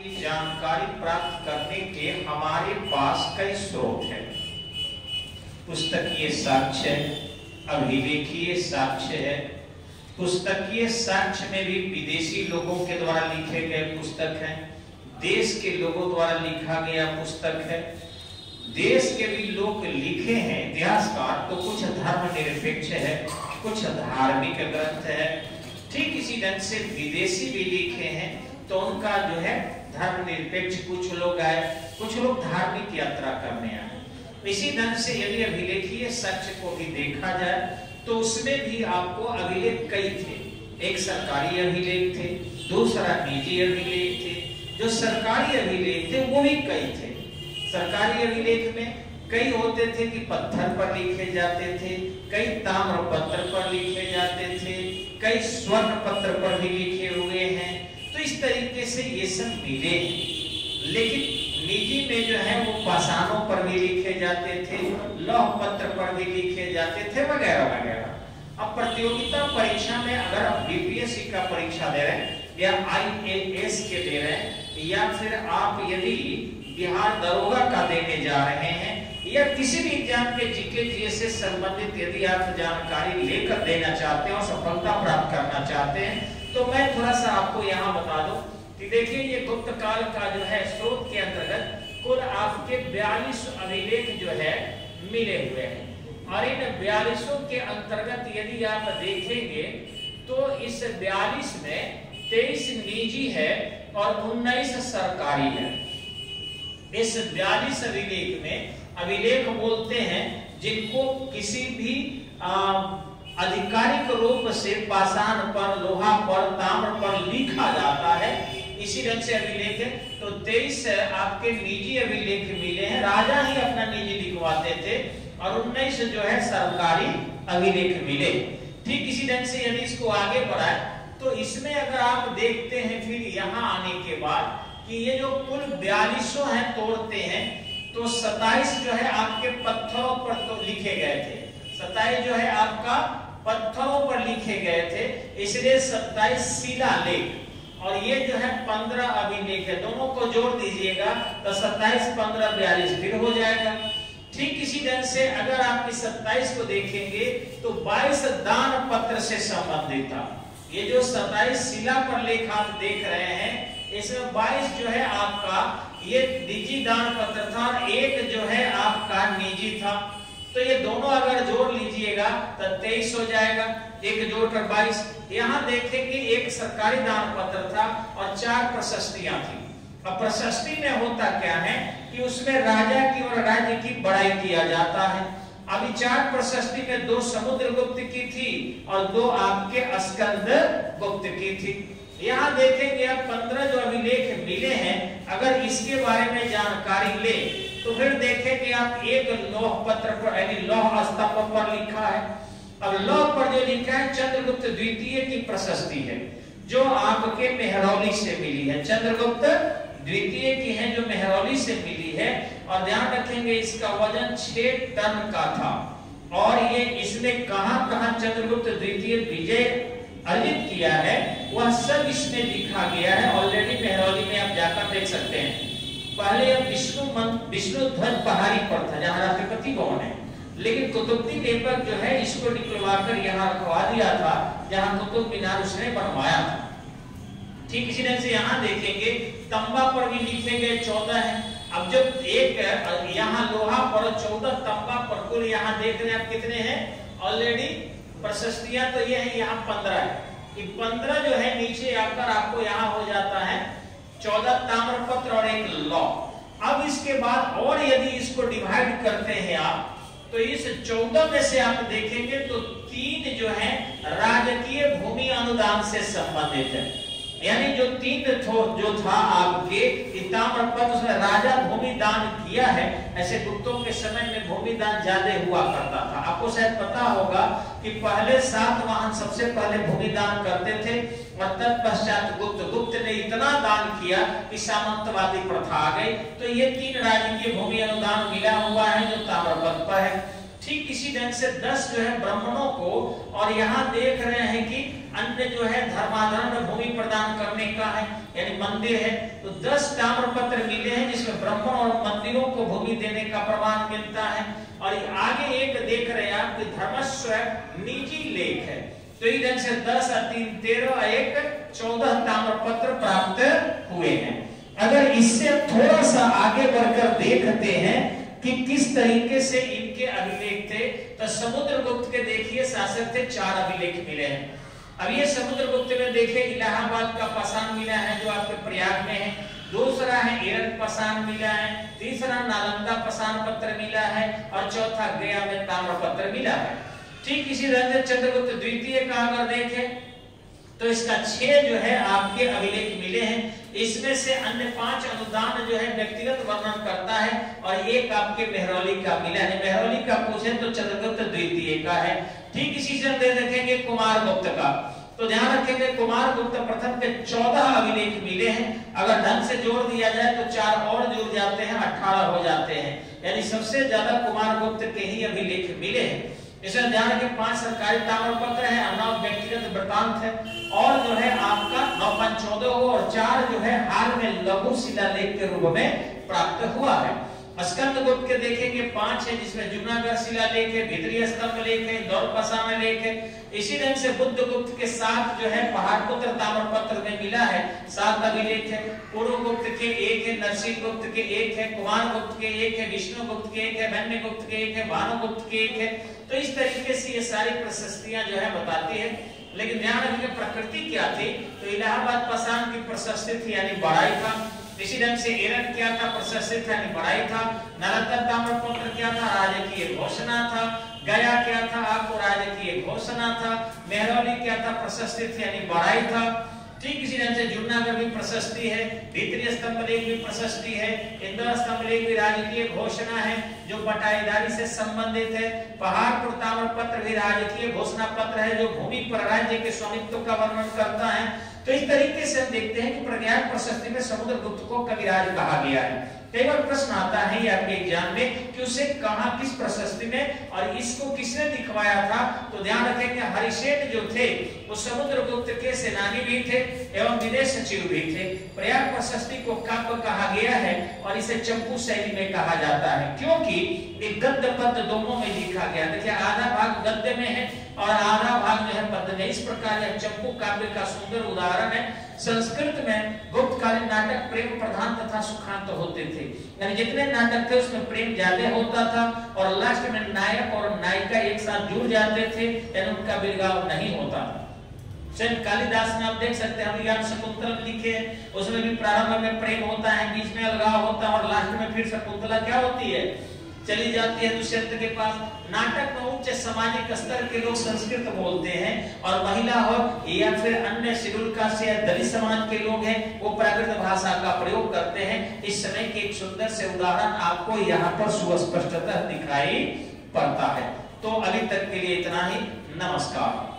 जानकारी प्राप्त करने के हमारे पास कई स्रोत हैं। पुस्तकीय साक्ष्य, अभिलेखीय साक्ष्य है। पुस्तकीय साक्ष्य में भी विदेशी लोगों के द्वारा लिखे गए पुस्तक हैं, देश के लोगों द्वारा लिखा गया पुस्तक है। देश के भी लोग लिखे हैं इतिहासकार, तो कुछ धर्मनिरपेक्ष है, कुछ धार्मिक ग्रंथ है। ठीक इसी ढंग से विदेशी भी लिखे हैं, तो उनका जो है धर्मनिरपेक्ष, कुछ लोग आए, कुछ लोग धार्मिक यात्रा करने आए। इसी ढंग से यदि अभिलेखीय साक्ष्य को भी देखा जाए तो उसमें भी आपको अभिलेख कई थे। एक सरकारी अभिलेख थे, दूसरा निजी अभिलेख थे। जो सरकारी अभिलेख थे वो भी कई थे। सरकारी अभिलेख में कई होते थे कि पत्थर पर लिखे जाते थे, कई ताम्र पत्र पर लिखे जाते थे, कई स्वर्ण पत्र पर भी लिखे हुए हैं। तो इस तरीके से ये सब मिले हैं। लेकिन निजी में जो है वो पाषाणों पर भी लिखे जाते थे, लौह पत्र पर भी लिखे जाते थे, वगैरह वगैरह। अब प्रतियोगिता परीक्षा में अगर आप बीपीएससी का परीक्षा दे रहे हैं या आईएएस के दे रहे हैं, या फिर आप यदि बिहार दरोगा का देने जा रहे हैं, या किसी भी एग्जाम के जीके जीएस से संबंधित यदि आप जानकारी लेकर देना चाहते हैं और सफलता प्राप्त करना चाहते हैं, तो मैं थोड़ा सा आपको यहाँ बता दूं कि देखिए ये गुप्त काल का जो है स्रोत के अंतर्गत कुल आपके 42 अभिलेख जो है मिले हुए हैं। और इन 42 के अंतर्गत यदि आप देखेंगे तो इस 42 में 23 निजी है और 19 सरकारी है। इस 42 अभिलेख में, अभिलेख बोलते हैं जिनको किसी भी आधिकारिक रूप से पाषाण पर, लोहा पर, ताम्र पर लिखा जाता है, इसी ढंग से अभिलेख है। तो 23 आपके निजी अभिलेख मिले हैं, राजा ही अपना निजी लिखवाते थे, और 19 जो है सरकारी अभिलेख मिले। ठीक इसी ढंग से यदि इसको आगे बढ़ाए तो इसमें अगर आप देखते हैं फिर यहाँ आने के बाद कि ये जो कुल 42 हैं तोड़ते हैं, तो 27 जो है आपके पत्थरों पर तो लिखे गए थे, 27 जो है आपका पत्थरों पर लिखे गए थे, इसलिए 27 शिलालेख। और ये जो है 15 अभिलेख है, दोनों को जोड़ दीजिएगा तो 27 15 42 फिर हो जाएगा। ठीक इसी ढंग से अगर आप इस 27 को देखेंगे तो 22 दान पत्र से संबंधित था। ये जो 27 शिला पर लेख आप देख रहे हैं, इसमें 22 जो है आपका ये निजी दान पत्र था और एक जो है आपका निजी था। तो ये दोनों अगर जोड़ लीजिएगा तो 23 हो जाएगा, एक जोड़कर 22। यहाँ देखेंगे एक सरकारी दान पत्र था और 4 प्रशस्तियां थी। अब प्रशस्ति में होता क्या है कि उसमें राजा की और राज्य की बड़ाई किया जाता है। अभी 4 प्रशस्ति में 2 समुद्रगुप्त की थी और 2 आपके स्कंदगुप्त की थी। यहाँ देखेंगे अब 15 जो अभिलेख मिले हैं, अगर इसके बारे में जानकारी ले तो फिर देखेंगे आप एक लौह पत्र पर यानी लौह स्तंभ पर लिखा है। अब लौह पर जो लिखा है चंद्रगुप्त द्वितीय की प्रशस्ति है, जो आपके मेहरौली से मिली है। चंद्रगुप्त द्वितीय की है जो मेहरौली से मिली है। और ध्यान रखेंगे इसका वजन 6 टन का था। और ये इसने कहां-कहां चंद्रगुप्त द्वितीय विजय अर्जित किया है वह सब इसमें लिखा गया है। ऑलरेडी मेहरौली में आप जाकर देख सकते हैं। पहले विष्णु ध्वज पहाड़ी पर था जहां राष्ट्रपति भवन है, लेकिन कुतुबुद्दीन ऐबक जो है इसको निकलवाकर यहाँ रखवा दिया था जहां कुतुब मीनार उसने बनवाया था। ठीक इसी ढंग से यहाँ देखेंगे तंबा पर भी लिखे गए 14 हैं। अब जब एक यहाँ लोहा पर 14 तंबा पर, कुल यहाँ देख रहे हैं आप कितने हैं ऑलरेडी प्रशस्तियां, तो ये है यहाँ 15 है। ये 15 जो है नीचे आकर आपको यहाँ हो जाता है 14 ताम्रपत्र और एक लौह। अब इसके बाद और यदि इसको डिवाइड करते हैं आप, तो इस 14 में से आप देखेंगे तो 3 जो है राजकीय भूमि अनुदान से संबंधित है। यानी जो 3 जो था आपके ताम्रपत्र, उसमें राजा भूमि दान किया है। ऐसे गुप्तों के समय में भूमि दान ज्यादा हुआ करता था। आपको शायद पता होगा कि पहले सातवाहन सबसे पहले भूमि दान करते थे और तत्पश्चात गुप्त ने इतना दान किया कि सामंतवादी प्रथा आ गई। तो ये 3 राजकीय भूमि अनुदान मिला हुआ है जो ताम्रपत्र पर है। ठीक इसी ढंग से 10 जो है ब्राह्मणों को, और यहाँ देख रहे हैं कि अन्य जो है धर्माधर्म भूमि प्रदान करने का है, यानी मंदिर है, तो 10 ताम्रपत्र मिले हैं जिसमें ब्राह्मण और मंदिरों को भूमि देने का प्रमाण मिलता है। और आगे एक देख रहे हैं आप कि धर्मस्व निजी लेख है, तो इस ढंग से 10 और 3 13 1 14 ताम्रपत्र प्राप्त हुए हैं। अगर इससे थोड़ा सा आगे बढ़कर देखते हैं कि किस तरीके से इनके अभिलेख थे, तो समुद्रगुप्त के देखिए शासक थे, 4 अभिलेख मिले हैं। अब ये समुद्रगुप्त में देखिए इलाहाबाद का पाषाण मिला है जो आपके प्रयाग में है, दूसरा है एरन पाषाण मिला है, तीसरा नालंदा पाषाण पत्र मिला है, और चौथा गया में ताम्रपत्र मिला है। ठीक इसी तरह से चंद्रगुप्त द्वितीय का अगर देखें तो इसका 6 जो है आपके अभिलेख मिले हैं। इसमें से अन्य 5 अनुदान जो है व्यक्तिगत वर्णन करता है, और एक आपके मेहरौली का मिला है। मेहरौली का पूछे तो चंद्रगुप्त द्वितीय का है। ठीक इसी से देखेंगे कुमारगुप्त का, तो ध्यान रखेंगे कुमारगुप्त प्रथम के 14 अभिलेख मिले हैं। अगर ढंग से जोड़ दिया जाए तो 4 और जुड़ जाते हैं, 18 हो जाते हैं, यानी सबसे ज्यादा कुमारगुप्त के ही अभिलेख मिले हैं। इसमें ध्यान रखें 5 सरकारी ताम्रपत्र है, 9 व्यक्तिगत वृत्तांत है, और जो है आपका 9 5 14 हो, और 4 जो है हाल में लघु शिलालेख के रूप में प्राप्त हुआ है। स्कंदगुप्त के देखेंगे 5 है, जिसमें जूनागढ़ शिलालेख है, भीतरी स्तंभ लेख है, दौर पाषाण लेख है। इसी ढंग से बुद्धगुप्त के 7 जो है पहाड़पुत्र ताम्रपत्र में मिला है, 7 अभिलेख है। पूर्वगुप्त के 1 है, नरसिंहगुप्त के 1 है, कुमारगुप्त के 1 है, विष्णुगुप्त के 1 है, वन्यगुप्त के 1 है, भानुगुप्त के 1 है। तो इस तरीके से ये सारी प्रशस्तियां जो है बताती है। लेकिन ध्यान रखिए प्रकृति क्या थी, तो इलाहाबाद पाषाण की प्रशस्ति थी, यानी बड़ाई था। इसी ढंग से एरन क्या था, प्रशस्ति था, यानी बड़ाई था। नालंदा ताम्रपत्र क्या था, राजकीय घोषणा था। गया क्या था, आपको राजकीय घोषणा था। मेहरौली क्या था, प्रशस्ति थी, यानी बड़ाई था। ठीक इसी ढंग से जूनागढ़ भी प्रशस्ति है, भीतरी स्तंभ लेख भी प्रशस्ति है, इंदौर स्तंभ लेख भी राजकीय घोषणा है जो बटाईदारी से संबंधित है। पहाड़पुर ताम्रपत्र भी राजकीय घोषणा पत्र है जो भूमि पर राज्य के स्वामित्व का वर्णन करता है। तो इस तरीके से हम देखते हैं कि प्रज्ञान प्रशस्ति में समुद्रगुप्त को कविराज कहा गया है। कई बार प्रश्न आता है ये आपके एग्जाम में कि उसे कहा किस प्रशस्ति में और इसको किसने दिखवाया था, तो ध्यान रखेंगे हरिसेठ जो थे वो समुद्रगुप्त के सेनानी भी थे एवं विदेश सचिव भी थे। प्रयाग प्रशस्ति को काव्य कहा गया है और इसे चंपू शैली में कहा जाता है, क्योंकि एक गद्य पद्य दोनों में लिखा गया। देखिए आधा भाग गद्य में है और आधा भाग जो है पद्य में। इस प्रकार यह चंपू काव्य का सुंदर उदाहरण है। संस्कृत में गुप्तकालीन नाटक प्रेम प्रधान तथा सुखांत होते थे, यानी जितने नाटक थे उसमें प्रेम ज्यादा होता था और लास्ट में नायक और नायिका एक साथ जुड़ जाते थे, यानी उनका विरगाव नहीं होता था। स्वयं कालिदास में आप देख सकते हैं अभिज्ञान शकुंतला लिखे, उसमें भी प्रारंभ में प्रेम होता है, बीच में अलगाव होता है और लास्ट में फिर शकुंतला क्या होती है, चली जाती है दुष्यंत के पास। नाटक में उच्च सामाजिक स्तर के लोग संस्कृत बोलते हैं और महिला हो या फिर अन्य शेड्यूल कास्ट या दलित समाज के लोग हैं वो प्राकृत भाषा का प्रयोग करते हैं। इस समय के एक सुंदर से उदाहरण आपको यहाँ पर सुस्पष्टतः दिखाई पड़ता है। तो अभी तक के लिए इतना ही। नमस्कार।